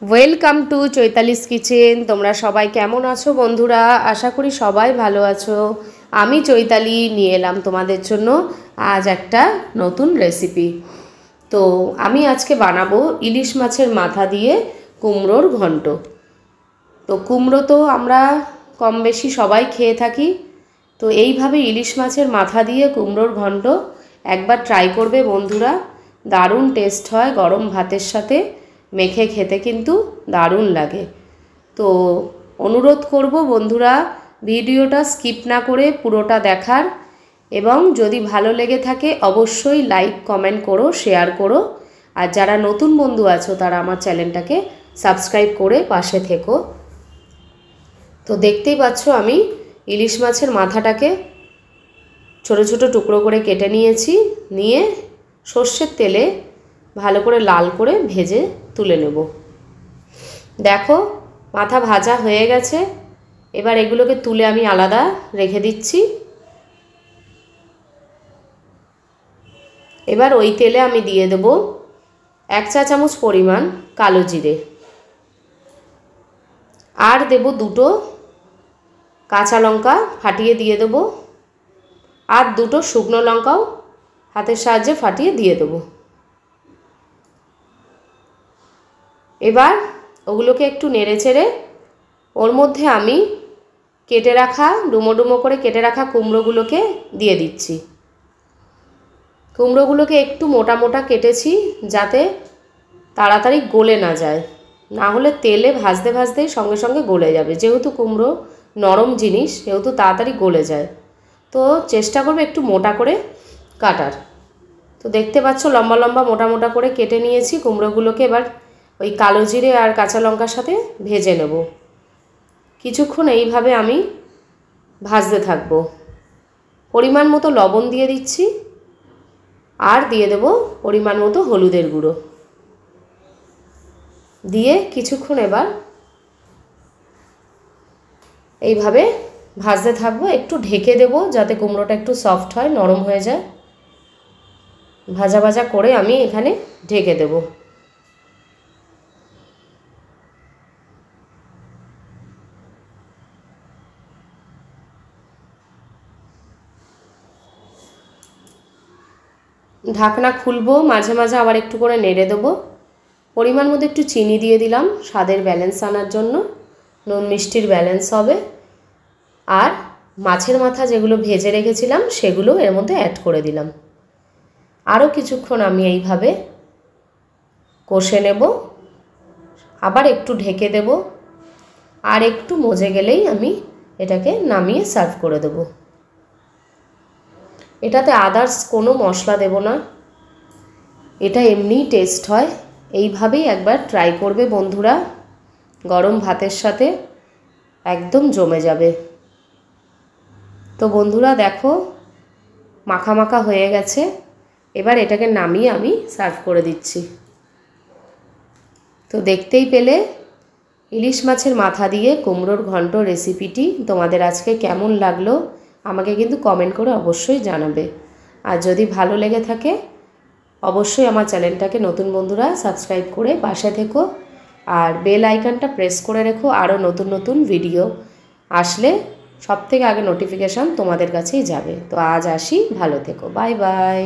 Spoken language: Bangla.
Welcome to Chaitali's kitchen. তোমরা সবাই কেমন আছো বন্ধুরা? আশা করি সবাই ভালো আছো। আমি চৈতালি নিয়ে এলাম তোমাদের জন্য আজ একটা নতুন রেসিপি। তো আমি আজকে বানাবো ইলিশ মাছের মাথা দিয়ে কুমড়োর ঘন্ট। তো কুমড়ো তো আমরা কম বেশি সবাই খেয়ে থাকি। তো এইভাবে ইলিশ মাছের মাথা দিয়ে কুমড়োর ঘন্ট একবার ট্রাই করবে বন্ধুরা। দারুণ টেস্ট হয়, গরম ভাতের সাথে মেখে খেতে কিন্তু দারুণ লাগে। তো অনুরোধ করব বন্ধুরা, ভিডিওটা স্কিপ না করে পুরোটা দেখার, এবং যদি ভালো লেগে থাকে অবশ্যই লাইক কমেন্ট করো, শেয়ার করো। আর যারা নতুন বন্ধু আছো তারা আমার চ্যানেলটাকে সাবস্ক্রাইব করে পাশে থেকো। তো দেখতেই পাচ্ছ আমি ইলিশ মাছের মাথাটাকে ছোট ছোট টুকরো করে কেটে নিয়েছি। নিয়ে সর্ষের তেলে ভালো করে লাল করে ভেজে তুলে নেব। দেখো মাথা ভাজা হয়ে গেছে। এবার এগুলোকে তুলে আমি আলাদা রেখে দিচ্ছি। এবার ওই তেলে আমি দিয়ে দেব 1 চা চামচ পরিমাণ কালো জিরে, আর দেব 2টো কাঁচা লঙ্কা ফাটিয়ে দিয়ে দেব, আর 2টো শুকনো লঙ্কাও হাতের সাহায্যে ফাটিয়ে দিয়ে দেব। এবার ওগুলোকে একটু নেড়ে চেড়ে ওর মধ্যে আমি কেটে রাখা ডুমো ডুমো করে কেটে রাখা কুমড়োগুলোকে দিয়ে দিচ্ছি। কুমড়োগুলোকে একটু মোটা মোটা কেটেছি যাতে তাড়াতাড়ি গলে না যায়, না হলে তেলে ভাজতে ভাজতেই সঙ্গে সঙ্গে গলে যাবে। যেহেতু কুমড়ো নরম জিনিস সেহেতু তাড়াতাড়ি গলে যায়। তো চেষ্টা করবে একটু মোটা করে কাটার। তো দেখতে পাচ্ছ লম্বা লম্বা মোটা মোটা করে কেটে নিয়েছি কুমড়োগুলোকে। এবার ওই কালো জিরে আর কাঁচা লঙ্কার সাথে ভেজে নেব। কিছুক্ষণ এইভাবে আমি ভাজতে থাকবো। পরিমাণ মতো লবণ দিয়ে দিচ্ছি, আর দিয়ে দেব পরিমাণ মতো হলুদের গুঁড়ো দিয়ে কিছুক্ষণ এবার এইভাবে ভাজতে থাকবো। একটু ঢেকে দেব যাতে কুমড়োটা একটু সফট হয়, নরম হয়ে যায়। ভাজা ভাজা করে আমি এখানে ঢেকে দেব। ঢাকনা খুলবো, মাঝে মাঝে আবার একটু করে নেড়ে দেবো। পরিমাণ মতো একটু চিনি দিয়ে দিলাম স্বাদের ব্যালেন্স আনার জন্য, নুন মিষ্টির ব্যালেন্স হবে। আর মাছের মাথা যেগুলো ভেজে রেখেছিলাম সেগুলো এর মধ্যে অ্যাড করে দিলাম। আরও কিছুক্ষণ আমি এইভাবে কষে নেব, আবার একটু ঢেকে দেব। আর একটু মজে গেলেই আমি এটাকে নামিয়ে সার্ভ করে দেব। এটাতে আদার্স কোনো মশলা দেব না, এটা এমনিই টেস্ট হয়। এইভাবেই একবার ট্রাই করবে বন্ধুরা, গরম ভাতের সাথে একদম জমে যাবে। তো বন্ধুরা দেখো মাখা মাখা হয়ে গেছে। এবার এটাকে নামিয়ে আমি সার্ভ করে দিচ্ছি। তো দেখতেই পেলে ইলিশ মাছের মাথা দিয়ে কুমড়োর ঘন্ট রেসিপিটি তোমাদের আজকে কেমন লাগলো আমাকে কিন্তু কমেন্ট করে অবশ্যই জানাবে। আর যদি ভালো লেগে থাকে অবশ্যই আমার চ্যানেলটাকে নতুন বন্ধুরা সাবস্ক্রাইব করে পাশে থেকো, আর বেল আইকনটা প্রেস করে রেখো। আরও নতুন নতুন ভিডিও আসলে সবথেকে আগে নোটিফিকেশান তোমাদের কাছেই যাবে। তো আজ আসি, ভালো থেকো, বাই বাই।